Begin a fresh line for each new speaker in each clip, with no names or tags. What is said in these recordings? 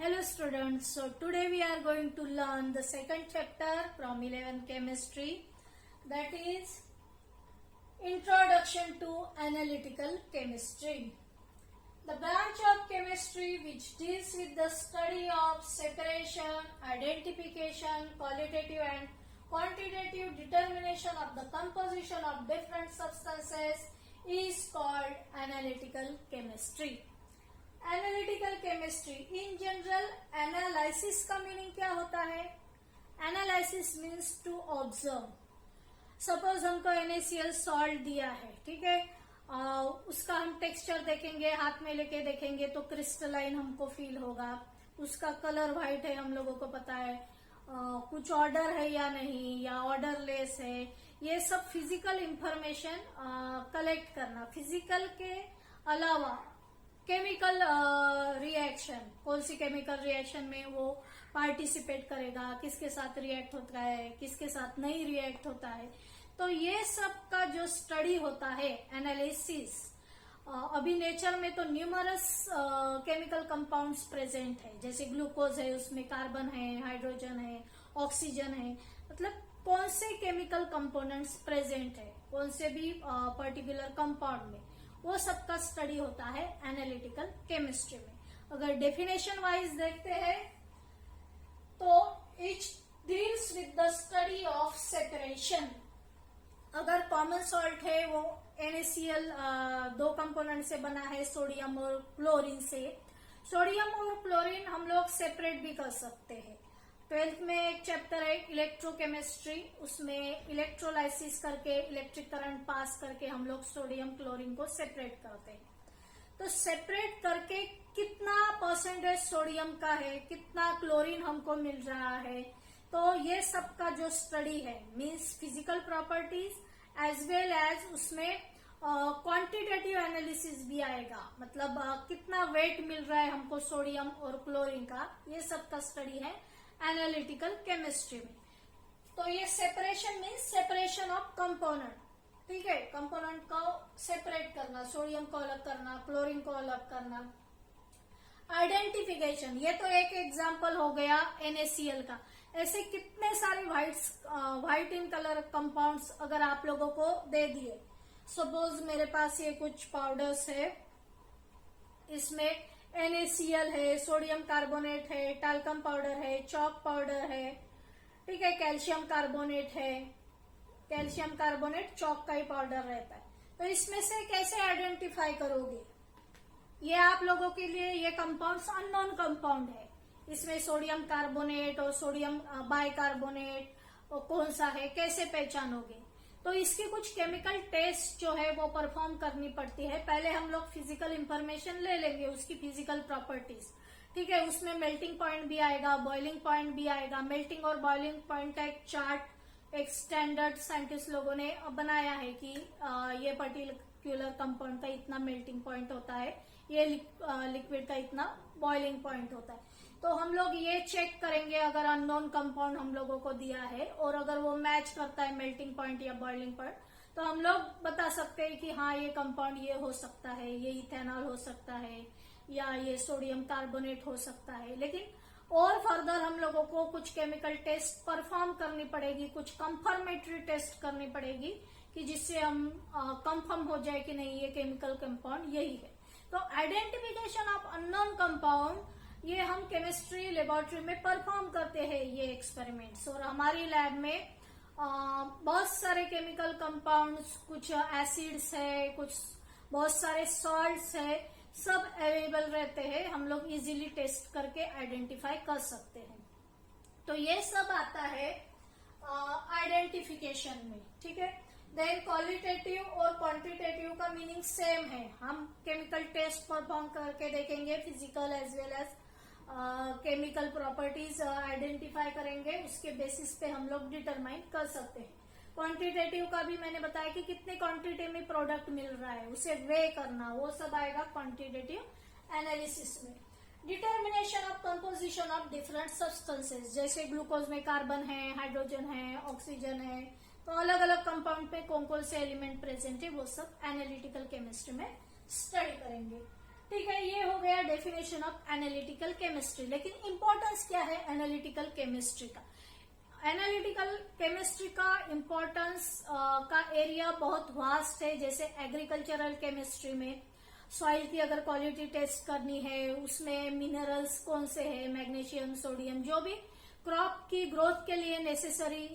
Hello students, so today we are going to learn the second chapter from 11th chemistry, that is Introduction to Analytical Chemistry. The branch of chemistry which deals with the study of separation, identification, qualitative and quantitative determination of the composition of different substances is called analytical chemistry. Analytical chemistry in general analysis का meaning क्या होता है? Analysis means to observe. Suppose हमको NaCl salt दिया है, ठीक है, उसका हम टेक्सचर देखेंगे, हाथ में लेके देखेंगे तो क्रिस्टलाइन हमको फील होगा. उसका कलर व्हाइट है, हम लोगों को पता है. कुछ ऑर्डर है या नहीं, या ऑर्डरलेस है, ये सब फिजिकल इंफॉर्मेशन कलेक्ट करना. फिजिकल के अलावा केमिकल रिएक्शन, कौन सी केमिकल रिएक्शन में वो पार्टिसिपेट करेगा, किसके साथ रिएक्ट होता है, किसके साथ नहीं रिएक्ट होता है, तो ये सब का जो स्टडी होता है एनालिसिस. अभी नेचर में तो न्यूमरस केमिकल कंपाउंड्स प्रेजेंट है, जैसे ग्लूकोज है, उसमें कार्बन है, हाइड्रोजन है, ऑक्सीजन है. मतलब कौन से केमिकल कंपोनेंट्स प्रेजेंट है कौन से भी पर्टिकुलर कंपाउंड में, वो सबका स्टडी होता है एनालिटिकल केमिस्ट्री में. अगर डेफिनेशन वाइज देखते हैं तो it deals with the study of separation. अगर कॉमन सॉल्ट है वो NaCl दो कंपोनेंट से बना है, सोडियम और क्लोरीन से. सोडियम और क्लोरीन हम लोग सेपरेट भी कर सकते हैं. 12th में एक चैप्टर है इलेक्ट्रोकेमिस्ट्री, उसमें इलेक्ट्रोलाइसिस करके इलेक्ट्रिक करंट पास करके हम लोग सोडियम क्लोरीन को सेपरेट करते हैं. तो सेपरेट करके कितना परसेंटेज सोडियम का है, कितना क्लोरीन हमको मिल रहा है, तो ये सब का जो स्टडी है means physical properties as well as उसमें क्वांटिटेटिव एनालिसिस भी आएगा. मतलब कितना वेट मिल रहा है हमको सोडियम और क्लोरीन का, ये सब का स्टडी है एनालिटिकल केमिस्ट्री में. तो ये separation means separation of component, ठीक है, कंपोनेंट को सेपरेट करना, सोडियम को अलग करना, क्लोरीन को अलग करना. आइडेंटिफिकेशन, ये तो एक एग्जांपल हो गया NaCl का. ऐसे कितने सारे व्हाइट इन कलर कंपाउंड्स अगर आप लोगों को दे दिए. सपोज मेरे पास ये कुछ पाउडर्स है, इसमें NaCl है, सोडियम कार्बोनेट है, टाल्कम पाउडर है, चॉक पाउडर है, ठीक है, कैल्शियम कार्बोनेट है. कैल्शियम कार्बोनेट चॉक का ही पाउडर रहता है. तो इसमें से कैसे आइडेंटिफाई करोगे? ये आप लोगों के लिए ये कंपाउंड्स अननोन कंपाउंड है. इसमें सोडियम कार्बोनेट और सोडियम बाइकार्बोनेट कौन सा है, कैसे पहचानोगे? तो इसकी कुछ केमिकल टेस्ट जो है वो परफॉर्म करनी पड़ती है. पहले हम लोग फिजिकल इंफॉर्मेशन ले लेंगे, उसकी फिजिकल प्रॉपर्टीज, ठीक है. उसमें मेल्टिंग पॉइंट भी आएगा, बॉइलिंग पॉइंट भी आएगा. मेल्टिंग और बॉइलिंग पॉइंट का एक चार्ट एक स्टैंडर्ड साइंटिस्ट लोगों ने बनाया है कि ये पर्टिकुलर कंपाउंड का इतना मेल्टिंग पॉइंट होता है, ये लिक्विड का इतना बॉइलिंग पॉइंट होता है. तो हम लोग ये चेक करेंगे अगर अननोन कंपाउंड हम लोगों को दिया है और अगर वो मैच करता है मेल्टिंग पॉइंट या बॉइलिंग पॉइंट, तो हम लोग बता सकते हैं कि हाँ ये कंपाउंड ये हो सकता है, ये इथेनॉल हो सकता है, या ये सोडियम कार्बोनेट हो सकता है. लेकिन और फर्दर हम लोगों को कुछ केमिकल टेस्ट परफॉर्म करनी पड़ेगी, कुछ कंफर्मेटरी टेस्ट करनी पड़ेगी कि जिससे हम कंफर्म हो जाए कि नहीं ये केमिकल कंपाउंड यही है. तो आइडेंटिफिकेशन ऑफ अननोन कंपाउंड ये हम केमिस्ट्री लेबोरेटरी में परफॉर्म करते हैं ये एक्सपेरिमेंट्स. और हमारी लैब में बहुत सारे केमिकल कंपाउंड्स, कुछ एसिड्स है, कुछ बहुत सारे सॉल्ट्स है, सब अवेलेबल रहते हैं. हम लोग इजीली टेस्ट करके आइडेंटिफाई कर सकते हैं. तो ये सब आता है आइडेंटिफिकेशन में, ठीक है. देन क्वालिटेटिव और क्वांटिटेटिव का मीनिंग सेम है. हम केमिकल टेस्ट परफॉर्म करके देखेंगे, physical as well as chemical properties identify करेंगे, उसके बेसिस पे हम लोग डिटरमाइन कर सकते हैं. क्वांटिटेटिव का भी मैंने बताया कि कितने क्वांटिटी में प्रोडक्ट मिल रहा है, उसे वे करना, वो सब आएगा क्वांटिटेटिव एनालिसिस में. Determination of composition of different substances, जैसे ग्लूकोज में कार्बन है, हाइड्रोजन है, ऑक्सीजन है, तो अलग अलग कंपाउंड में कौन कौन से एलिमेंट प्रेजेंट है वो सब एनालिटिकल केमिस्ट्री में स्टडी करेंगे. ठीक है, ये हो गया डेफिनेशन ऑफ एनालिटिकल केमिस्ट्री। लेकिन इंपॉर्टेंस क्या है एनालिटिकल केमिस्ट्री का? एनालिटिकल केमिस्ट्री का इंपॉर्टेंस का एरिया बहुत वास्ट है। जैसे एग्रीकल्चरल केमिस्ट्री में सॉइल की अगर क्वालिटी टेस्ट करनी है, उसमें मिनरल्स कौन से है, मैग्नीशियम, सोडियम, जो भी क्रॉप की ग्रोथ के लिए नेसेसरी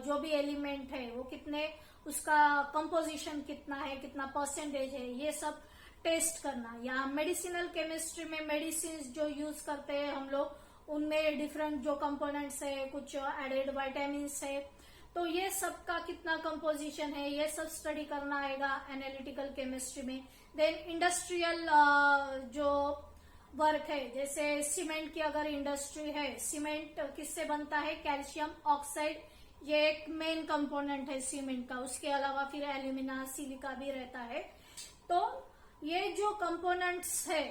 जो भी एलिमेंट है वो कितने, उसका कंपोजिशन कितना है, कितना परसेंटेज है, ये सब टेस्ट करना। या मेडिसिनल केमिस्ट्री में मेडिसिन जो यूज करते हैं हम लोग, उनमें डिफरेंट जो कंपोनेंट्स है, कुछ एडेड विटामिन है, तो ये सब का कितना कंपोजिशन है, ये सब स्टडी करना आएगा एनालिटिकल केमिस्ट्री में। देन इंडस्ट्रियल जो वर्क है, जैसे सीमेंट की अगर इंडस्ट्री है, सीमेंट किससे बनता है? कैल्शियम ऑक्साइड, ये एक मेन कंपोनेंट है सीमेंट का। उसके अलावा फिर एल्यूमिना, सिलिका भी रहता है। तो ये जो कंपोनेंट्स है,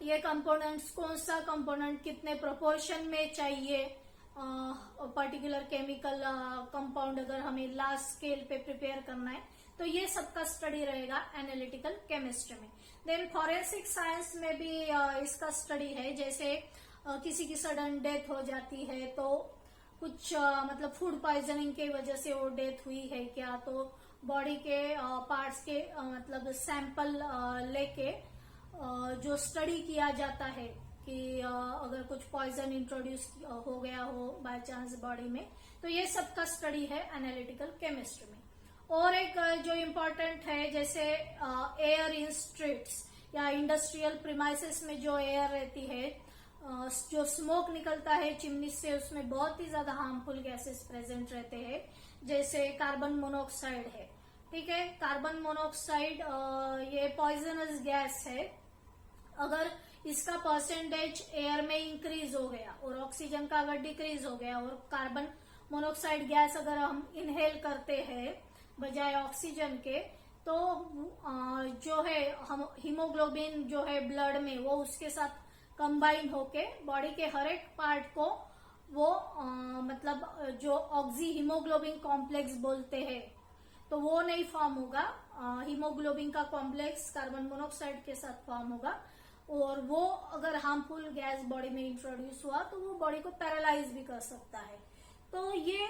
ये कंपोनेंट्स कौन सा कंपोनेंट कितने प्रोपोर्शन में चाहिए, पर्टिकुलर केमिकल कंपाउंड अगर हमें लार्ज स्केल पे प्रिपेयर करना है, तो ये सबका स्टडी रहेगा एनालिटिकल केमिस्ट्री में। देन फॉरेंसिक साइंस में भी इसका स्टडी है। जैसे किसी की सडन डेथ हो जाती है, तो कुछ मतलब फूड पॉइजनिंग की वजह से वो डेथ हुई है क्या, तो बॉडी के पार्ट्स के मतलब सैंपल लेके जो स्टडी किया जाता है कि अगर कुछ पॉइजन इंट्रोड्यूस हो गया हो बाय चांस बॉडी में, तो ये सब का स्टडी है एनालिटिकल केमिस्ट्री में। और एक जो इम्पोर्टेंट है, जैसे एयर इन स्ट्रीट्स या इंडस्ट्रियल प्रीमाइसेस में जो एयर रहती है, जो स्मोक निकलता है चिमनी से, उसमें बहुत ही ज्यादा हार्मफुल गैसेस प्रेजेंट रहते हैं। जैसे कार्बन मोनोऑक्साइड है, ठीक है, कार्बन मोनोऑक्साइड ये पॉइजनस गैस है। अगर इसका परसेंटेज एयर में इंक्रीज हो गया और ऑक्सीजन का अगर डिक्रीज हो गया, और कार्बन मोनोऑक्साइड गैस अगर हम इनहेल करते हैं बजाय ऑक्सीजन के, तो जो है हम हीमोग्लोबिन जो है ब्लड में, वो उसके साथ कंबाइन होके बॉडी के हर एक पार्ट को वो मतलब जो ऑक्सी हीमोग्लोबिन कॉम्प्लेक्स बोलते हैं, तो वो नहीं फॉर्म होगा। हीमोग्लोबिन का कॉम्प्लेक्स कार्बन मोनोऑक्साइड के साथ फॉर्म होगा, और वो अगर हार्मफुल गैस बॉडी में इंट्रोड्यूस हुआ तो वो बॉडी को पैरालाइज भी कर सकता है। तो ये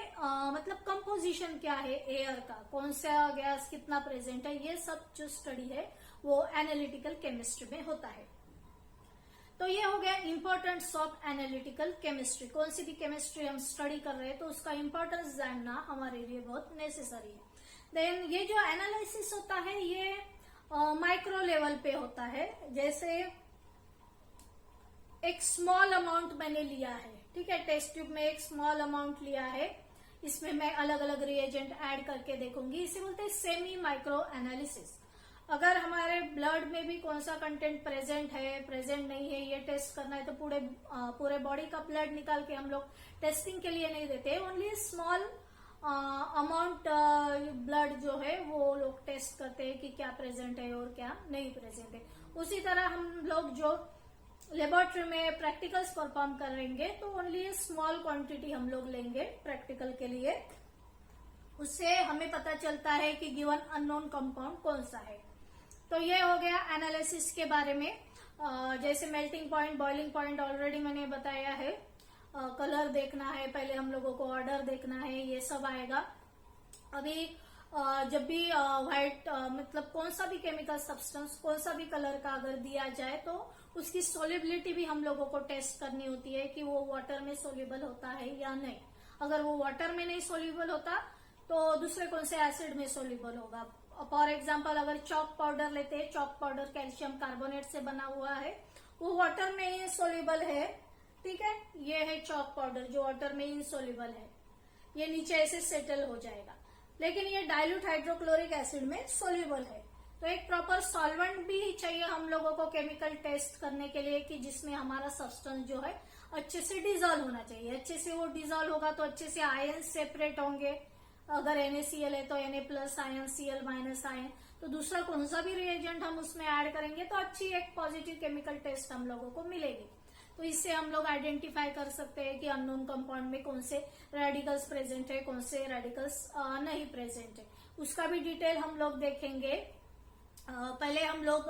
मतलब कंपोजिशन क्या है एयर का, कौन सा गैस कितना प्रेजेंट है, ये सब जो स्टडी है वो एनालिटिकल केमिस्ट्री में होता है। तो ये हो गया इंपॉर्टेंस ऑफ एनालिटिकल केमिस्ट्री। कौन सी भी केमिस्ट्री हम स्टडी कर रहे हैं तो उसका इंपॉर्टेंस जानना हमारे लिए बहुत नेसेसरी है। देन ये जो एनालिसिस होता है ये माइक्रो लेवल पे होता है। जैसे एक स्मॉल अमाउंट मैंने लिया है, ठीक है, टेस्ट ट्यूब में एक स्मॉल अमाउंट लिया है, इसमें मैं अलग अलग रिएजेंट ऐड करके देखूंगी, इसे बोलते हैं सेमी माइक्रो एनालिसिस। अगर हमारे ब्लड में भी कौन सा कंटेंट प्रेजेंट है, प्रेजेंट नहीं है, ये टेस्ट करना है, तो पूरे बॉडी का ब्लड निकाल के हम लोग टेस्टिंग के लिए नहीं देते, ओनली स्मॉल अमाउंट ब्लड जो है वो लोग टेस्ट करते हैं कि क्या प्रेजेंट है और क्या नहीं प्रेजेंट है। उसी तरह हम लोग जो लेबोरेटरी में प्रैक्टिकल्स परफॉर्म करेंगे तो ओनली स्मॉल क्वांटिटी हम लोग लेंगे प्रैक्टिकल के लिए, उससे हमें पता चलता है कि गिवन अननोन कंपाउंड कौन सा है। तो ये हो गया एनालिसिस के बारे में। जैसे melting point, boiling point already मैंने बताया है, कलर देखना है, पहले हम लोगों को ऑर्डर देखना है, ये सब आएगा। अभी जब भी व्हाइट मतलब कौन सा भी केमिकल सब्सटेंस, कौन सा भी कलर का अगर दिया जाए तो उसकी सोलिबिलिटी भी हम लोगों को टेस्ट करनी होती है कि वो वाटर में सोल्यूबल होता है या नहीं। अगर वो वाटर में नहीं सोल्यूबल होता तो दूसरे कौन से एसिड में सोल्यूबल होगा। फॉर एग्जाम्पल अगर चॉक पाउडर लेते हैं, चॉक पाउडर कैल्शियम कार्बोनेट से बना हुआ है, वो वाटर में ही सोल्यूबल है, ठीक है, ये है चॉक पाउडर जो वाटर में इनसोल्यूबल है, ये नीचे ऐसे सेटल हो जाएगा, लेकिन ये डाइल्यूट हाइड्रोक्लोरिक एसिड में सोल्यूबल है। तो एक प्रॉपर सॉल्वेंट भी चाहिए हम लोगों को केमिकल टेस्ट करने के लिए कि जिसमें हमारा सब्सटेंस जो है अच्छे से डिजोल्व होना चाहिए। अच्छे से वो डिजोल्व होगा तो अच्छे से आयन सेपरेट होंगे। अगर NaCl है तो Na+ आयन, Cl- आयन, तो दूसरा कौन सा भी रिएजेंट हम उसमें ऐड करेंगे तो अच्छी एक पॉजिटिव केमिकल टेस्ट हम लोगों को मिलेगी। तो इससे हम लोग आइडेंटिफाई कर सकते हैं कि अननोन कंपाउंड में कौन से रेडिकल्स प्रेजेंट है, कौन से रेडिकल्स नहीं प्रेजेंट है, उसका भी डिटेल हम लोग देखेंगे। पहले हम लोग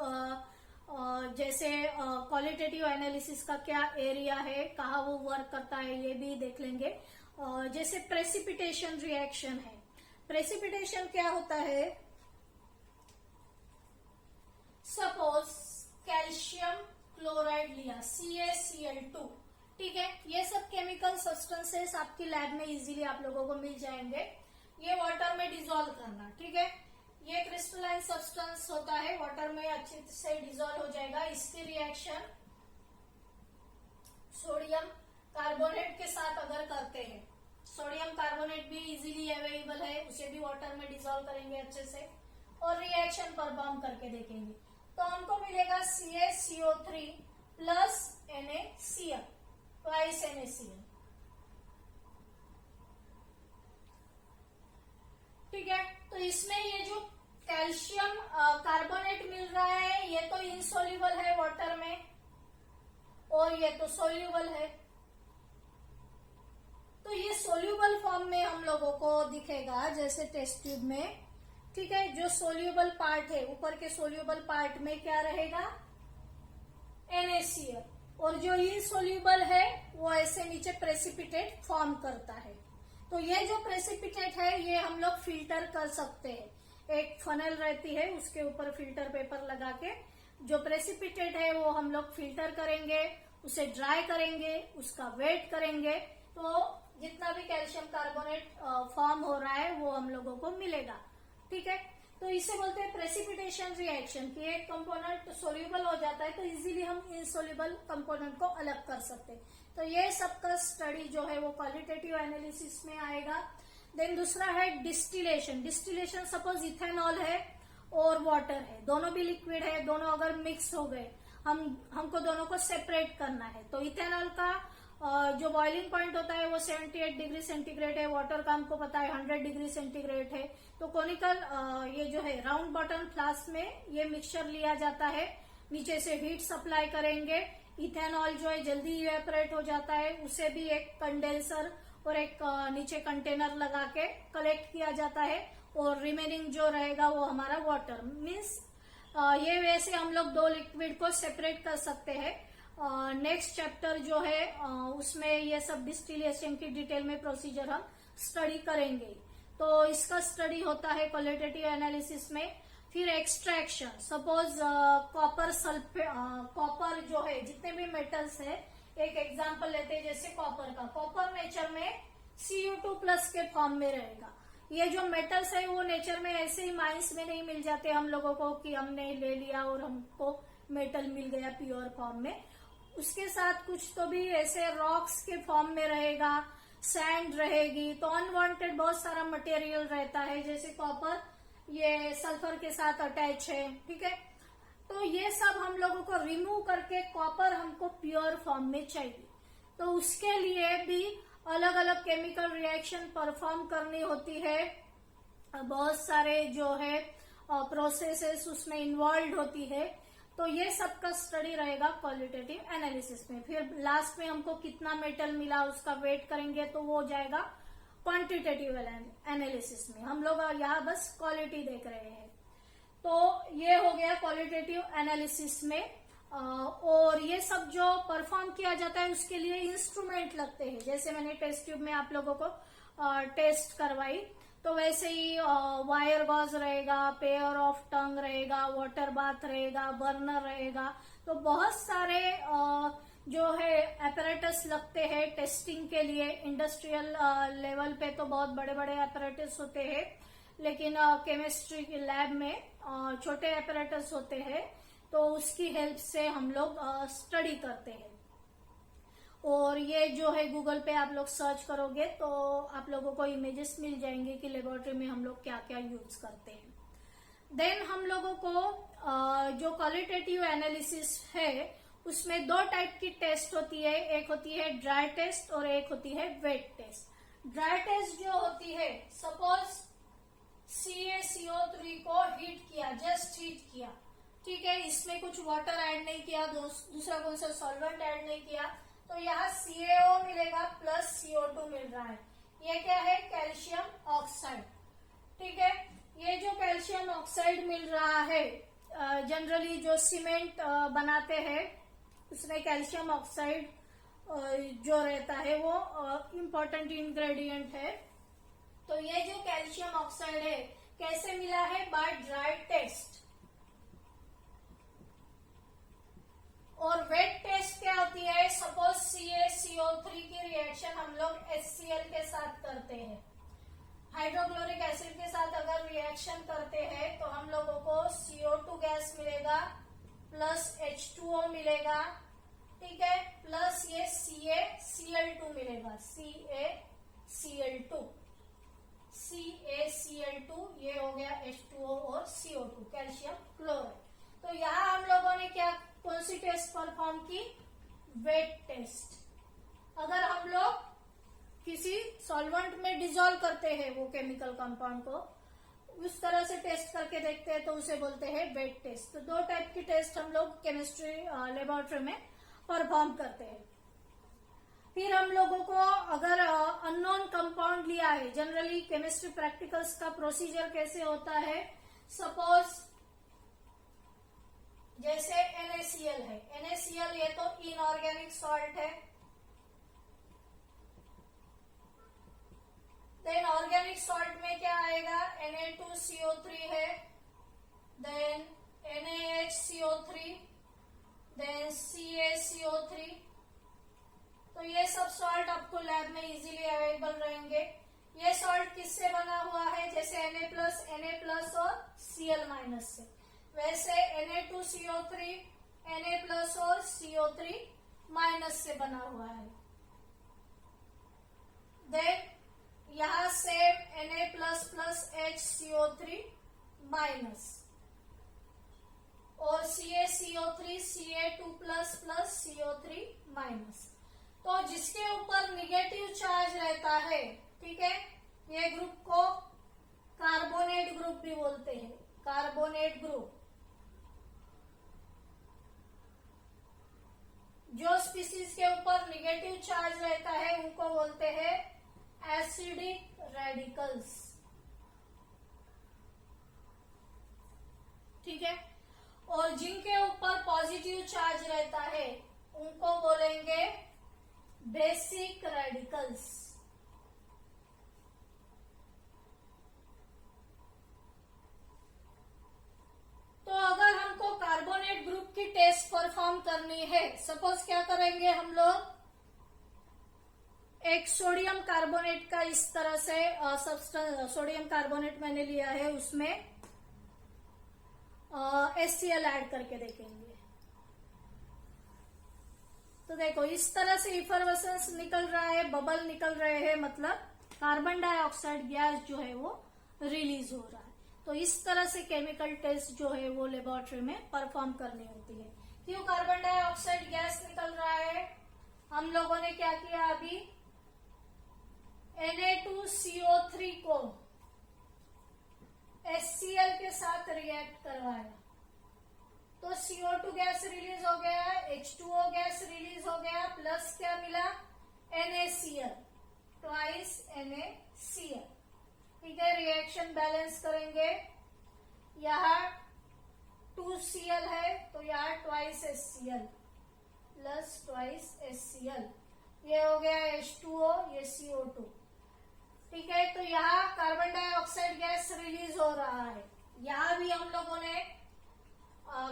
जैसे क्वालिटेटिव एनालिसिस का क्या एरिया है, कहाँ वो वर्क करता है, ये भी देख लेंगे। जैसे प्रेसिपिटेशन रिएक्शन है। प्रेसिपिटेशन क्या होता है? सपोज कैल्शियम क्लोराइड लिया, CaCl2, ठीक है। ये सब केमिकल सब्सटेंसेस आपकी लैब में इजीली आप लोगों को मिल जाएंगे। ये वाटर में डिसॉल्व करना, ठीक है। ये क्रिस्टलाइन सब्सटेंस होता है, वाटर में अच्छे से डिसॉल्व हो जाएगा। इसकी रिएक्शन सोडियम कार्बोनेट के साथ अगर करते हैं, सोडियम कार्बोनेट भी इजीली अवेलेबल है, उसे भी वाटर में डिसॉल्व करेंगे अच्छे से और रिएक्शन परफॉर्म करके देखेंगे। तो हमको मिलेगा CaCO3 plus NaCl, twice NaCl, ठीक है। तो इसमें ये जो कैल्शियम कार्बोनेट मिल रहा है, ये तो इनसोल्यूबल है वाटर में और ये तो सोल्यूबल है। तो ये सोल्यूबल फॉर्म में हम लोगों को दिखेगा जैसे टेस्ट ट्यूब में, ठीक है। जो सोल्यूबल पार्ट है, ऊपर के सोल्यूबल पार्ट में क्या रहेगा? NaCl, और जो इनसोल्यूबल है वो ऐसे नीचे प्रेसिपिटेट फॉर्म करता है। तो ये जो प्रेसिपिटेट है ये हम लोग फिल्टर कर सकते हैं। एक फनल रहती है, उसके ऊपर फिल्टर पेपर लगा के जो प्रेसिपिटेट है वो हम लोग फिल्टर करेंगे, उसे ड्राई करेंगे, उसका वेट करेंगे, तो जितना भी कैल्शियम कार्बोनेट फॉर्म हो रहा है वो हम लोगों को मिलेगा, ठीक है। तो इसे बोलते हैं प्रेसिपिटेशन रिएक्शन कि एक कंपोनेंट सोल्यूबल हो जाता है तो इजीली हम इनसोल्यूबल कंपोनेंट को अलग कर सकते हैं। तो ये सबका स्टडी जो है वो क्वालिटेटिव एनालिसिस में आएगा। देन दूसरा है डिस्टिलेशन। डिस्टिलेशन सपोज इथेनॉल है और वाटर है, दोनों भी लिक्विड है, दोनों अगर मिक्स हो गए, हमको दोनों को सेपरेट करना है। तो इथेनॉल का जो बॉइलिंग पॉइंट होता है वो 78 डिग्री सेंटीग्रेड है, वाटर का हमको पता है 100 डिग्री सेंटीग्रेड है। तो कोनिकल ये जो है राउंड बॉटम फ्लास्क में ये मिक्सचर लिया जाता है, नीचे से हीट सप्लाई करेंगे, इथेनॉल जो है जल्दी इवेपोरेट हो जाता है, उसे भी एक कंडेंसर और एक नीचे कंटेनर लगा के कलेक्ट किया जाता है और रिमेनिंग जो रहेगा वो हमारा वाटर। मीन्स ये वैसे हम लोग दो लिक्विड को सेपरेट कर सकते हैं। नेक्स्ट चैप्टर जो है उसमें ये सब डिस्टिलेशन की डिटेल में प्रोसीजर हम स्टडी करेंगे। तो इसका स्टडी होता है क्वालिटेटिव एनालिसिस में। फिर extraction, suppose copper sulphate, copper जो है जितने भी मेटल्स है, एक एग्जांपल लेते हैं जैसे कॉपर का। कॉपर नेचर में Cu2+ के फॉर्म में रहेगा। ये जो मेटल्स है वो नेचर में ऐसे ही माइंस में नहीं मिल जाते हम लोगों को कि हमने ले लिया और हमको मेटल मिल गया प्योर फॉर्म में। उसके साथ कुछ तो भी ऐसे रॉक्स के फॉर्म में रहेगा, सैंड रहेगी, तो अनवांटेड बहुत सारा मटेरियल रहता है। जैसे कॉपर ये सल्फर के साथ अटैच है, ठीक है। तो ये सब हम लोगों को रिमूव करके कॉपर हमको प्योर फॉर्म में चाहिए। तो उसके लिए भी अलग अलग केमिकल रिएक्शन परफॉर्म करनी होती है, बहुत सारे जो है प्रोसेसेस उसमें इन्वॉल्व होती है। तो ये सब का स्टडी रहेगा क्वालिटेटिव एनालिसिस में। फिर लास्ट में हमको कितना मेटल मिला उसका वेट करेंगे, तो वो हो जाएगा क्वांटिटेटिव एनालिसिस में। हम लोग यहाँ बस क्वालिटी देख रहे हैं। तो ये हो गया क्वालिटेटिव एनालिसिस में। और ये सब जो परफॉर्म किया जाता है उसके लिए इंस्ट्रूमेंट लगते हैं। जैसे मैंने टेस्ट ट्यूब में आप लोगों को टेस्ट करवाई, तो वैसे ही वायर गॉज रहेगा, पेयर ऑफ टंग रहेगा, वाटर बाथ रहेगा, बर्नर रहेगा। तो बहुत सारे जो है एपरेटस लगते हैं टेस्टिंग के लिए। इंडस्ट्रियल लेवल पे तो बहुत बड़े बड़े एपरेटस होते हैं, लेकिन केमिस्ट्री की लैब में छोटे एपरेटस होते हैं। तो उसकी हेल्प से हम लोग स्टडी करते हैं। और ये जो है गूगल पे आप लोग सर्च करोगे तो आप लोगों को इमेजेस मिल जाएंगे कि लेबोरेटरी में हम लोग क्या क्या यूज करते हैं। देन हम लोगों को जो क्वालिटेटिव एनालिसिस है उसमें दो टाइप की टेस्ट होती है। एक होती है ड्राई टेस्ट और एक होती है वेट टेस्ट। ड्राई टेस्ट जो होती है, सपोज CaCO3 को हीट किया, जस्ट हीट किया, ठीक है, इसमें कुछ वाटर ऐड नहीं किया, दूसरा कौन सा सॉल्वेंट ऐड नहीं किया, तो यहाँ CaO मिलेगा प्लस CO2 मिल रहा है। ये क्या है? कैल्शियम ऑक्साइड, ठीक है। ये जो कैल्शियम ऑक्साइड मिल रहा है जनरली जो सीमेंट बनाते हैं उसमें कैल्शियम ऑक्साइड जो रहता है वो इम्पोर्टेंट इंग्रेडिएंट है। तो ये जो कैल्शियम ऑक्साइड है कैसे मिला है? By dry test. और वेट टेस्ट क्या होती है? सपोज CaCO3 की रिएक्शन हम लोग HCl के साथ करते हैं, हाइड्रोक्लोरिक एसिड के साथ अगर रिएक्शन करते हैं तो हम लोगों को CO2 गैस मिलेगा प्लस H2O मिलेगा, ठीक है, प्लस ये CaCl2 मिलेगा, CaCl2 ये हो गया H2O और CO2 कैल्शियम क्लोराइड। तो यहाँ हम लोगों ने क्या कौन सी टेस्ट परफॉर्म की? Wet test. अगर हम लोग किसी सॉल्वेंट में डिसॉल्व करते हैं वो केमिकल कंपाउंड को, उस तरह से टेस्ट करके देखते हैं तो उसे बोलते हैं वेट टेस्ट। तो दो टाइप की टेस्ट हम लोग केमिस्ट्री लेबोरेटरी में परफॉर्म करते हैं। फिर हम लोगों को अगर अननोन कंपाउंड लिया है, जनरली केमिस्ट्री प्रैक्टिकल्स का प्रोसीजर कैसे होता है? सपोज जैसे NaCl है, NaCl ये तो इनऑर्गेनिक सॉल्ट है, देन ऑर्गेनिक सॉल्ट में क्या आएगा? Na2CO3 है, देन NaHCO3, देन CaCO3। तो ये सब सॉल्ट आपको लैब में इजीली अवेलेबल रहेंगे। ये सॉल्ट किससे बना हुआ है? जैसे Na+ और Cl- से, वैसे Na2CO3 Na+ और CO3- से बना हुआ है। देन यहां से Na++HCO3- और CaCO3 Ca2++ CO3-। तो जिसके ऊपर निगेटिव चार्ज रहता है, ठीक है, ये ग्रुप को कार्बोनेट ग्रुप भी बोलते हैं, कार्बोनेट ग्रुप। जो स्पीसीज के ऊपर निगेटिव चार्ज रहता है उनको बोलते हैं एसिडिक रेडिकल्स, ठीक है, और जिनके ऊपर पॉजिटिव चार्ज रहता है उनको बोलेंगे बेसिक रेडिकल्स। तो अगर हमको कार्बोनेट ग्रुप की टेस्ट परफॉर्म करनी है, सपोज क्या करेंगे हम लोग, एक सोडियम कार्बोनेट का इस तरह से सब्सटेंस, सोडियम कार्बोनेट मैंने लिया है, उसमें HCl ऐड करके देखेंगे। तो देखो इस तरह से इफरवेसेंस निकल रहा है, बबल निकल रहे हैं, मतलब कार्बन डाइऑक्साइड गैस जो है वो रिलीज हो रहा है। तो इस तरह से केमिकल टेस्ट जो है वो लेबोरेटरी में परफॉर्म करनी होती है। क्यों कार्बन डाइऑक्साइड गैस निकल रहा है? हम लोगों ने क्या किया अभी, Na2CO3 को HCl के साथ रिएक्ट करवाया तो CO2 गैस रिलीज हो गया, H2O गैस रिलीज हो गया, प्लस क्या मिला? NaCl, ट्वाइस NaCl, ठीक है। रिएक्शन बैलेंस करेंगे, यहाँ 2Cl है तो यहाँ twice HCl plus twice HCl, ये हो गया H2O, ये CO2, ठीक है। तो यहाँ कार्बन डाइऑक्साइड गैस रिलीज हो रहा है। यहाँ भी हम लोगों ने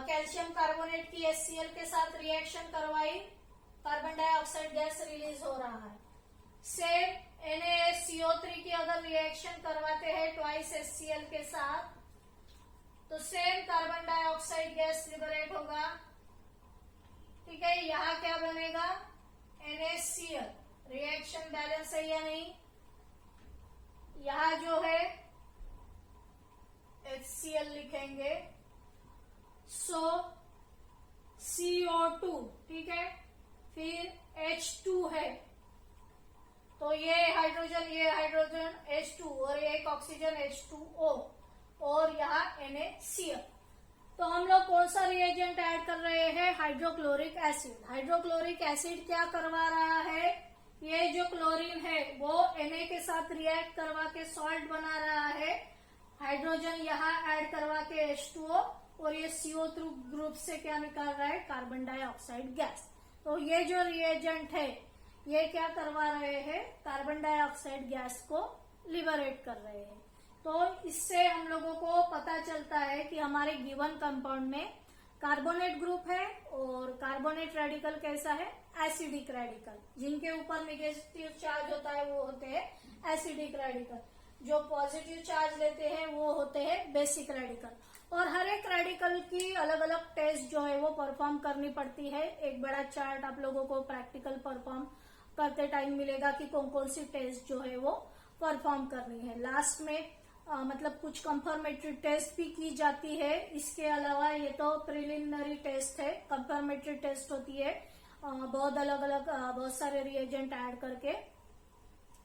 कैल्शियम कार्बोनेट की HCl के साथ रिएक्शन करवाई, कार्बन डाइऑक्साइड गैस रिलीज हो रहा है। सेम NaCO3 की अगर रिएक्शन करवाते हैं ट्वाइस HCl के साथ तो same carbon dioxide gas liberate होगा, ठीक है। यहाँ क्या बनेगा? NaCl, रिएक्शन बैलेंस है या नहीं? यहाँ जो है HCl लिखेंगे, सो CO2, ठीक है, फिर H2 है तो ये हाइड्रोजन H2 और ये एक ऑक्सीजन H2O और यहाँ NaCl। तो हम लोग कौन सा रिएजेंट ऐड कर रहे हैं? Hydrochloric acid. हाइड्रोक्लोरिक एसिड क्या करवा रहा है? ये जो क्लोरीन है वो Na के साथ रिएक्ट करवा के सॉल्ट बना रहा है, हाइड्रोजन यहाँ ऐड करवा के H2O और ये CO2 ग्रुप से क्या निकाल रहा है, कार्बन डाइऑक्साइड गैस। तो ये जो रिएजेंट है ये क्या करवा रहे हैं, कार्बन डाइऑक्साइड गैस को लिबरेट कर रहे हैं। तो इससे हम लोगों को पता चलता है कि हमारे गिवन कंपाउंड में कार्बोनेट ग्रुप है और कार्बोनेट रेडिकल कैसा है, एसिडिक रेडिकल। जिनके ऊपर नेगेटिव चार्ज होता है वो होते हैं एसिडिक रेडिकल, जो पॉजिटिव चार्ज लेते हैं वो होते हैं बेसिक रेडिकल। और हर एक रेडिकल की अलग अलग टेस्ट जो है वो परफॉर्म करनी पड़ती है। एक बड़ा चार्ट आप लोगों को प्रैक्टिकल परफॉर्म करते टाइम मिलेगा कि कौन कौन सी टेस्ट जो है वो परफॉर्म करनी है। लास्ट में मतलब कुछ कंफर्मेटरी टेस्ट भी की जाती है। इसके अलावा ये तो प्रिलिमिनरी टेस्ट है, कंफर्मेटरी टेस्ट होती है, बहुत अलग अलग बहुत सारे रिएजेंट ऐड करके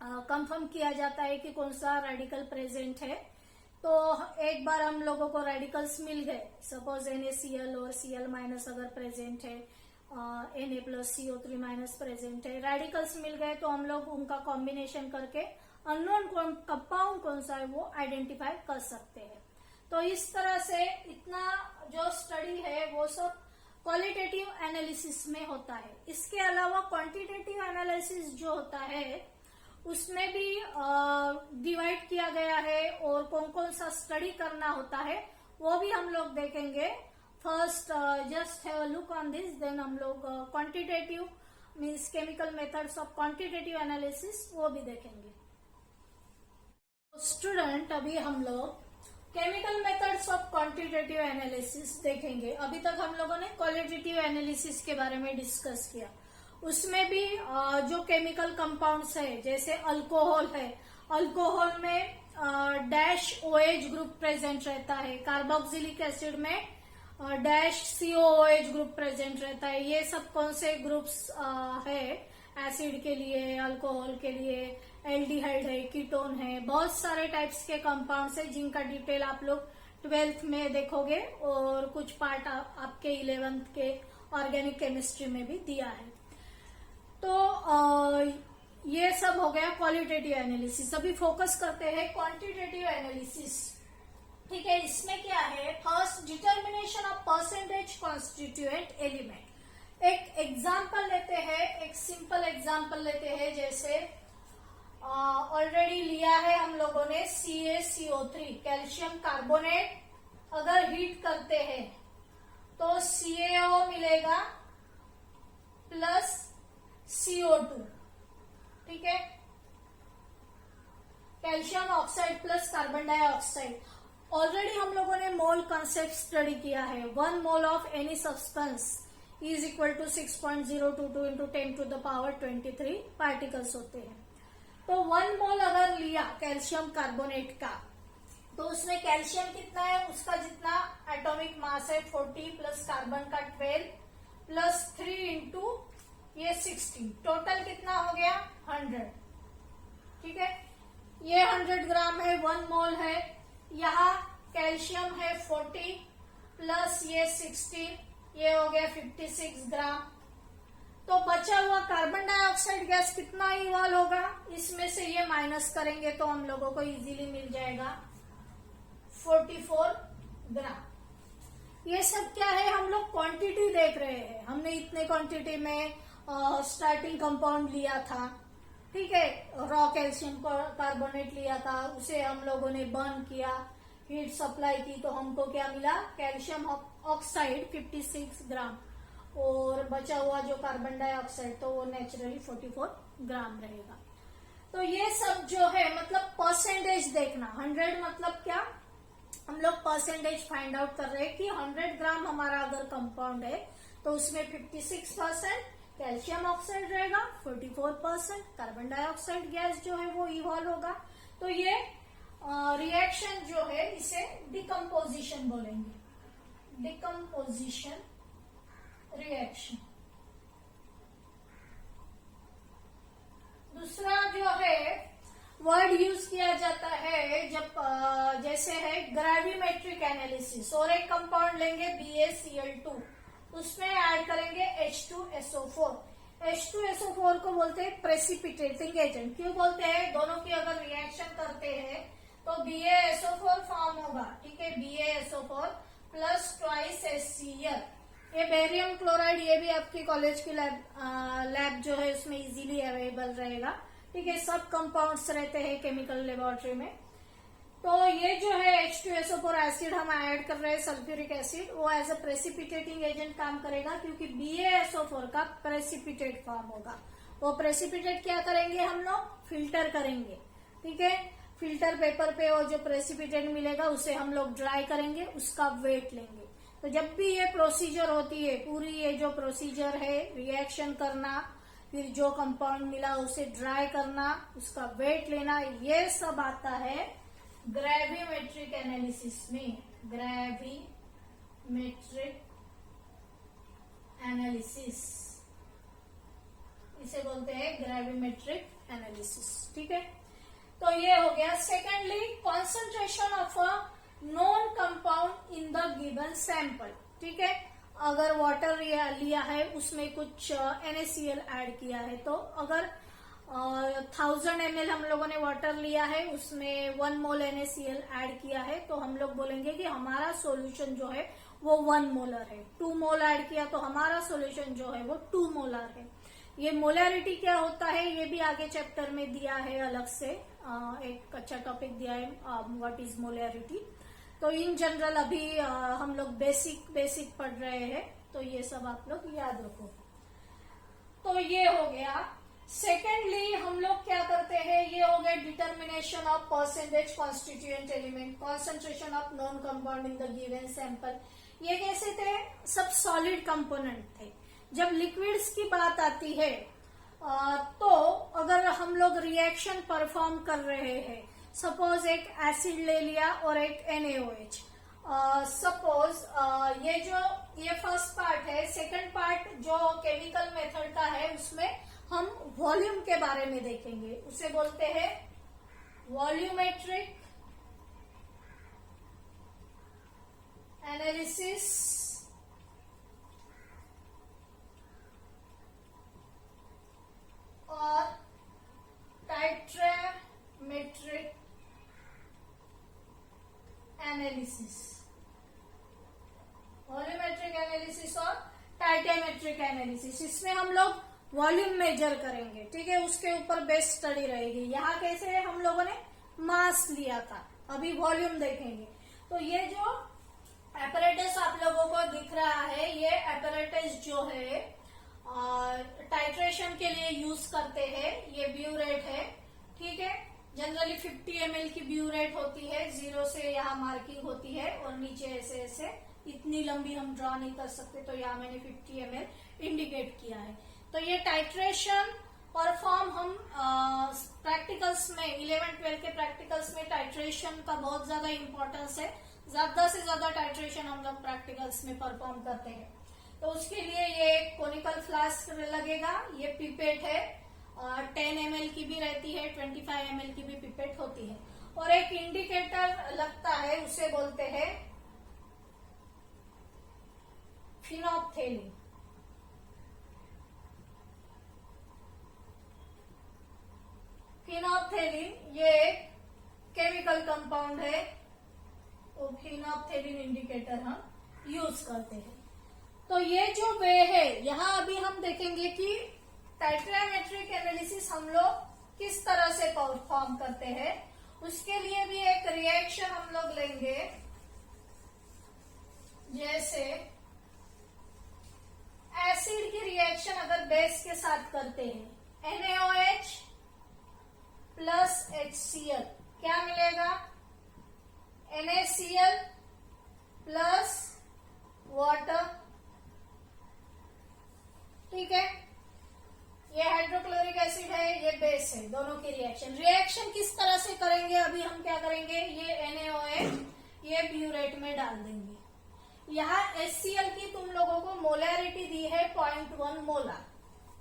कंफर्म किया जाता है कि कौन सा रेडिकल प्रेजेंट है। तो एक बार हम लोगों को रेडिकल्स मिल गए, सपोज NaCl और Cl माइनस अगर प्रेजेंट है, Na+ CO3 माइनस प्रेजेंट है, रेडिकल्स मिल गए तो हम लोग उनका कॉम्बिनेशन करके अननोन कंपाउंड कौन सा है वो आइडेंटिफाई कर सकते हैं। तो इस तरह से इतना जो स्टडी है वो सब क्वालिटेटिव एनालिसिस में होता है। इसके अलावा क्वांटिटेटिव एनालिसिस जो होता है उसमें भी डिवाइड किया गया है और कौन कौन सा स्टडी करना होता है वो भी हम लोग देखेंगे। First just have a look on this, then हम लोग quantitative means chemical methods of quantitative analysis वो भी देखेंगे। स्टूडेंट अभी हम लोग chemical methods of quantitative analysis देखेंगे। अभी तक हम लोगों ने क्वालिटेटिव एनालिसिस के बारे में डिस्कस किया। उसमें भी जो केमिकल कंपाउंड्स है जैसे अल्कोहल है, अल्कोहल में डैश OH ग्रुप प्रेजेंट रहता है, कार्बोक्सिलिक एसिड में डैश COOH ग्रुप प्रेजेंट रहता है। ये सब कौन से ग्रुप्स है एसिड के लिए, अल्कोहल के लिए, एल्डिहाइड है, कीटोन है, बहुत सारे टाइप्स के कंपाउंड्स है जिनका डिटेल आप लोग 12th में देखोगे और कुछ पार्ट आपके 11th के ऑर्गेनिक केमिस्ट्री में भी दिया है। तो ये सब हो गया क्वालिटेटिव एनालिसिस। अभी फोकस करते हैं क्वांटिटेटिव एनालिसिस। ठीक है, इसमें क्या है, first determination of percentage constituent element. एक एग्जाम्पल लेते हैं, एक सिंपल एग्जाम्पल लेते हैं, जैसे ऑलरेडी लिया है हम लोगों ने CaCO3 कैल्शियम कार्बोनेट। अगर हीट करते हैं तो CaO मिलेगा प्लस CO2, ठीक है, calcium oxide plus carbon dioxide. Already हम लोगों ने मोल कंसेप्ट स्टडी किया है। 1 mole of any substance is equal to 6.022 into 10⁻23 particles होते हैं। तो 1 मोल अगर लिया कैल्शियम कार्बोनेट का तो उसमें कैल्शियम कितना है, उसका जितना एटॉमिक मास है 40 प्लस कार्बन का 12 प्लस 3 इंटू ये 16, टोटल कितना हो गया 100। ठीक है, ये 100 ग्राम है, 1 मोल है। यहाँ कैल्शियम है 40 प्लस ये 16, ये हो गया 56 ग्राम। तो बचा हुआ कार्बन डाइऑक्साइड गैस कितना इवॉल्व होगा, इसमें से ये माइनस करेंगे तो हम लोगों को इजीली मिल जाएगा 44 ग्राम। ये सब क्या है, हम लोग क्वांटिटी देख रहे हैं। हमने इतने क्वांटिटी में स्टार्टिंग कंपाउंड लिया था, ठीक है, रॉ कैल्शियम कार्बोनेट लिया था, उसे हम लोगों ने बर्न किया, हीट सप्लाई की, तो हमको क्या मिला, कैल्शियम ऑक्साइड 56 ग्राम और बचा हुआ जो कार्बन डाइऑक्साइड तो वो नेचुरली 44 ग्राम रहेगा। तो ये सब जो है मतलब परसेंटेज देखना। 100 मतलब क्या, हम लोग परसेंटेज फाइंड आउट कर रहे हैं कि 100 ग्राम हमारा अगर कंपाउंड है तो उसमें 56% कैल्शियम ऑक्साइड रहेगा, 44% कार्बन डाइऑक्साइड गैस जो है वो इवॉल्व होगा। तो ये रिएक्शन जो है इसे डिकम्पोजिशन बोलेंगे, डिकम्पोजिशन रिएक्शन। दूसरा जो है वर्ड यूज किया जाता है जब जैसे है ग्रेविमेट्रिक एनालिसिस, और एक कंपाउंड लेंगे BaCl2, उसमें ऐड करेंगे H2SO4। H2SO4 को बोलते हैं प्रेसिपिटेटिंग एजेंट। क्यों बोलते हैं, दोनों की अगर रिएक्शन करते हैं तो BaSO4 फॉर्म होगा, ठीक है, BaSO4 प्लस ट्वाइस HCl। ये बेरियम क्लोराइड, ये भी आपकी कॉलेज की लैब जो है उसमें इजीली अवेलेबल रहेगा। ठीक है, सब कंपाउंड्स रहते हैं केमिकल लेबोरेटरी में। तो ये जो है H2SO4 एसिड हम ऐड कर रहे हैं, सल्फ्यूरिक एसिड, वो एज अ प्रेसिपिटेटिंग एजेंट काम करेगा, क्योंकि BaSO4 का प्रेसिपिटेट फॉर्म होगा। वो प्रेसिपिटेट क्या करेंगे हम लोग, फिल्टर करेंगे। ठीक है, फिल्टर पेपर पे वो जो प्रेसिपिटेट मिलेगा उसे हम लोग ड्राई करेंगे, उसका वेट लेंगे। तो जब भी ये प्रोसीजर होती है, पूरी ये जो प्रोसीजर है, रिएक्शन करना, फिर जो कंपाउंड मिला उसे ड्राई करना, उसका वेट लेना, ये सब आता है ग्रेविमेट्रिक एनालिसिस में। ग्रेविमेट्रिक एनालिसिस इसे बोलते हैं, ग्रेविमेट्रिक एनालिसिस। ठीक है, तो ये हो गया। Secondly, concentration of a non compound in the given sample. ठीक है, अगर वाटर लिया है, उसमें कुछ NaCl ऐड किया है, तो अगर 1000 ml हम लोगों ने वाटर लिया है, उसमें 1 मोल NaCl ऐड किया है, तो हम लोग बोलेंगे कि हमारा सॉल्यूशन जो है वो 1 मोलर है। 2 मोल ऐड किया तो हमारा सॉल्यूशन जो है वो 2 मोलर है। ये मोलैरिटी क्या होता है, ये भी आगे चैप्टर में दिया है अलग से, एक अच्छा टॉपिक दिया है, व्हाट इज मोलैरिटी। तो इन जनरल अभी हम लोग बेसिक पढ़ रहे हैं, तो ये सब आप लोग याद रखो। तो ये हो गया। सेकेंडली, हम लोग क्या करते हैं, ये हो गया determination of percentage constituent element, concentration of non compound in the given sample. ये कैसे थे, सब सॉलिड कंपोनेंट थे। जब लिक्विड्स की बात आती है तो अगर हम लोग रिएक्शन परफॉर्म कर रहे हैं, सपोज एक एसिड ले लिया और एक NaOH, सपोज ये फर्स्ट पार्ट है। सेकंड पार्ट जो केमिकल मेथड का है, उसमें हम वॉल्यूम के बारे में देखेंगे, उसे बोलते हैं वॉल्यूमेट्रिक एनालिसिस और टाइट्रोमेट्रिक एनालिसिस। वॉल्यूमेट्रिक एनालिसिस और टाइटेमेट्रिक एनालिसिस, इसमें हम लोग वॉल्यूम मेजर करेंगे। ठीक है, उसके ऊपर बेस स्टडी रहेगी। यहाँ कैसे हम लोगों ने मास लिया था, अभी वॉल्यूम देखेंगे। तो ये जो एपरेटस आप लोगों को दिख रहा है, ये एपरेटस जो है टाइट्रेशन के लिए यूज करते हैं। ये ब्यूरेट है। ठीक है, जनरली 50 ml की ब्यूरेट होती है, 0 से यहाँ मार्किंग होती है और नीचे ऐसे ऐसे, इतनी लंबी हम ड्रॉ नहीं कर सकते, तो यहाँ मैंने 50 ml इंडिकेट किया है। तो ये टाइट्रेशन परफॉर्म हम प्रैक्टिकल्स में 11-12 के प्रैक्टिकल्स में टाइट्रेशन का बहुत ज्यादा इंपॉर्टेंस है। ज्यादा से ज्यादा टाइट्रेशन हम लोग प्रैक्टिकल्स में परफॉर्म करते हैं। तो उसके लिए ये कोनिकल फ्लास्क लगेगा, ये पिपेट है, 10 ml की भी रहती है, 25 ml की भी पिपेट होती है, और एक इंडिकेटर लगता है, उसे बोलते हैं फिनोप्थेलिन। फिनोप्थेलिन ये केमिकल कंपाउंड है, वो फिनोप्थेलिन इंडिकेटर हम यूज करते हैं। तो ये जो वे है, यहाँ अभी हम देखेंगे कि टाइट्रोमेट्रिक एनालिसिस हम लोग किस तरह से परफॉर्म करते हैं। उसके लिए भी एक रिएक्शन हम लोग लेंगे, जैसे एसिड की रिएक्शन अगर बेस के साथ करते हैं, NaOH प्लस HCl, क्या मिलेगा, NaCl प्लस वाटर। ठीक है, ये हाइड्रोक्लोरिक एसिड है, ये बेस है, दोनों की रिएक्शन किस तरह से करेंगे, अभी हम क्या करेंगे, ये NaOH ये ब्यूरेट में डाल देंगे। यहाँ HCl की तुम लोगों को मोलैरिटी दी है 0.1 मोलर,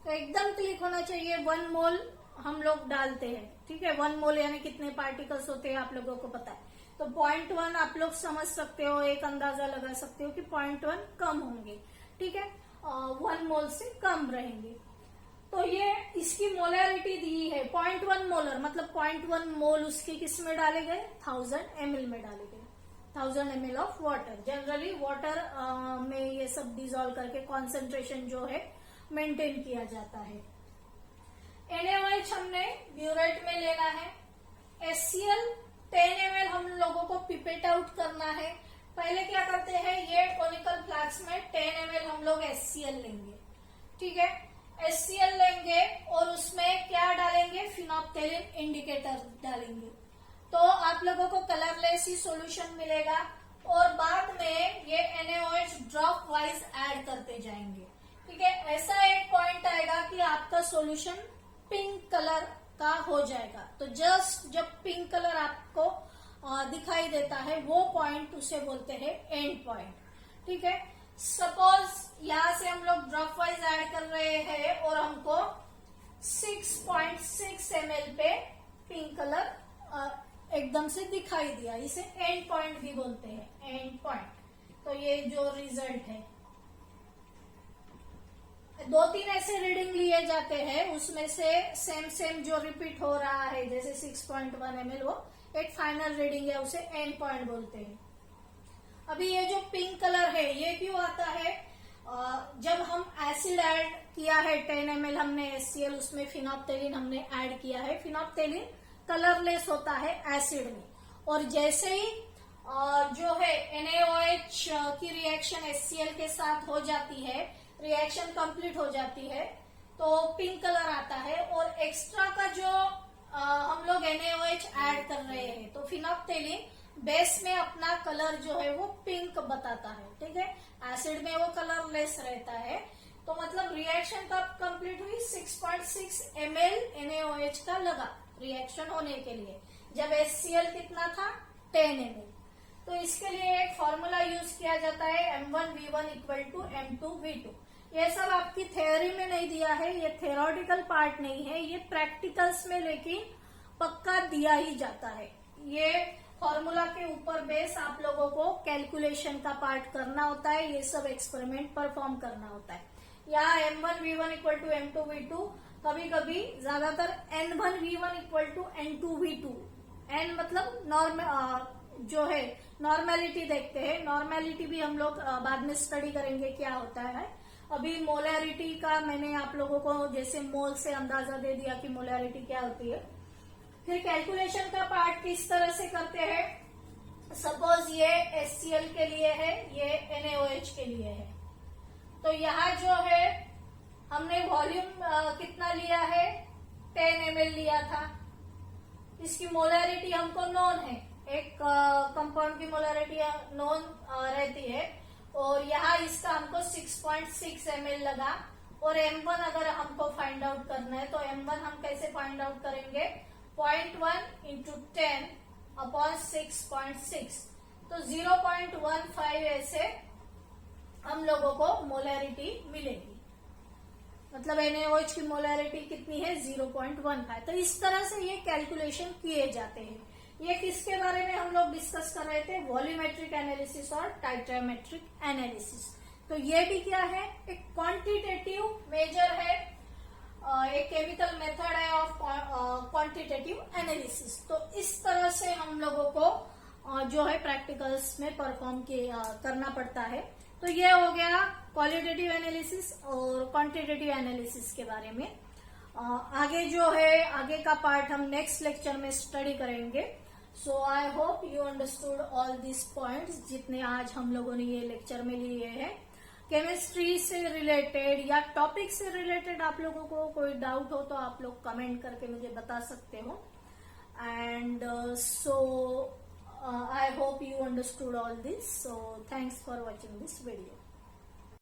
तो एकदम क्लिक होना चाहिए। 1 मोल हम लोग डालते हैं। ठीक है, 1 मोल यानी कितने पार्टिकल्स होते हैं आप लोगों को पता है, तो 0.1 आप लोग समझ सकते हो, एक अंदाजा लगा सकते हो कि 0.1 कम होंगे। ठीक है, 1 मोल से कम रहेंगे। तो ये इसकी मोलैरिटी दी है 0.1 मोलर, मतलब 0.1 मोल उसके किस में डाले गए, 1000 ml में डाले गए। 1000 ml of water. Generally water में ये सब डिजोल्व करके कॉन्सेंट्रेशन जो है मेंटेन किया जाता है। NaOH हमने ब्यूरेट में लेना है। HCl 10 ml हम लोगों को पिपेट आउट करना है। पहले क्या करते हैं, ये कोनिकल फ्लास्क में 10 ml हम लोग HCl लेंगे, ठीक है। HCl लेंगे और उसमें क्या डालेंगे, फिनोप्थेलिन इंडिकेटर डालेंगे, तो आप लोगों को कलरलेस ही सॉल्यूशन मिलेगा। और बाद में ये NaOH ड्रॉप वाइज ऐड करते जाएंगे, ठीक है। ऐसा एक पॉइंट आएगा कि आपका सॉल्यूशन पिंक कलर का हो जाएगा। तो जस्ट जब पिंक कलर आपको दिखाई देता है वो पॉइंट उसे बोलते हैं एंड पॉइंट, ठीक है। सपोज यहां से हम लोग ड्रॉप वाइज ऐड कर रहे हैं और हमको 6.6 ml पे पिंक कलर एकदम से दिखाई दिया, इसे एंड पॉइंट भी बोलते हैं, एंड पॉइंट। तो ये जो रिजल्ट है, 2-3 ऐसे रीडिंग लिए जाते हैं, उसमें से सेम जो रिपीट हो रहा है जैसे 6.1 ml, वो एक फाइनल रीडिंग है, उसे एंड पॉइंट बोलते हैं। अभी ये जो पिंक कलर है ये क्यों आता है, जब हम एसिड ऐड किया है 10 ml हमने HCl, उसमें फिनोप्थेलिन हमने ऐड किया है। फिनोप्थेलिन कलरलेस होता है एसिड में, और जैसे ही जो है NaOH की रिएक्शन HCl के साथ हो जाती है, रिएक्शन कंप्लीट हो जाती है, तो पिंक कलर आता है। और एक्स्ट्रा का जो हम लोग NaOH ऐड कर रहे हैं, तो फिनोप्थेलिन बेस में अपना कलर जो है वो पिंक बताता है, ठीक है। एसिड में वो कलरलेस रहता है। तो मतलब रिएक्शन कब कंप्लीट हुई, 6.6 ml NaOH का लगा रिएक्शन होने के लिए, जब HCl कितना था, 10 ml। तो इसके लिए एक फॉर्मूला यूज किया जाता है, M1V1 इक्वल टू M2V2। ये सब आपकी थ्योरी में नहीं दिया है, ये थ्योरेटिकल पार्ट नहीं है, ये प्रैक्टिकल्स में लेकिन पक्का दिया ही जाता है। ये फॉर्मूला के ऊपर बेस आप लोगों को कैलकुलेशन का पार्ट करना होता है, ये सब एक्सपेरिमेंट परफॉर्म करना होता है। यहाँ M1V1 इक्वल टू M2V2, कभी कभी ज्यादातर N1V1 equal to N2V2। N मतलब नॉर्मल जो है नॉर्मेलिटी देखते हैं, नॉर्मेलिटी भी हम लोग बाद में स्टडी करेंगे क्या होता है। अभी मोलैरिटी का मैंने आप लोगों को जैसे मोल से अंदाजा दे दिया कि मोलैरिटी क्या होती है। फिर कैलकुलेशन का पार्ट किस तरह से करते हैं, सपोज ये HCl के लिए है, ये NaOH के लिए है, तो यहाँ जो है हमने वॉल्यूम कितना लिया है, 10 ml लिया था। इसकी मोलैरिटी हमको नॉन है, एक कंपाउंड की मोलैरिटी नॉन रहती है, और यहाँ इसका हमको 6.6 ml लगा। और M1 अगर हमको फाइंड आउट करना है, तो M1 हम कैसे फाइंड आउट करेंगे, 0.1 इंटू 10 अपॉन 6.6, तो 0.15 ऐसे हम लोगों को मोलैरिटी मिलेगी। मतलब NaOH की मोलैरिटी कितनी है, 0.15। तो इस तरह से ये कैलकुलेशन किए जाते हैं। ये किसके बारे में हम लोग डिस्कस कर रहे थे, वॉल्यूमेट्रिक एनालिसिस और टाइट्रोमेट्रिक एनालिसिस। तो ये भी क्या है, एक क्वांटिटेटिव मेजर है, एक केमिकल मेथड है ऑफ क्वांटिटेटिव एनालिसिस। तो इस तरह से हम लोगों को जो है प्रैक्टिकल्स में परफॉर्म करना पड़ता है। तो ये हो गया क्वालिटेटिव एनालिसिस और क्वांटिटेटिव एनालिसिस के बारे में। आगे जो है, आगे का पार्ट हम नेक्स्ट लेक्चर में स्टडी करेंगे। So I hope you understood all this points जितने आज हम लोगों ने ये लेक्चर में लिए हैं। केमिस्ट्री से रिलेटेड या टॉपिक से रिलेटेड आप लोगों को कोई डाउट हो तो आप लोग कमेंट करके मुझे बता सकते हो। And so I hope you understood all this. So thanks for watching this video.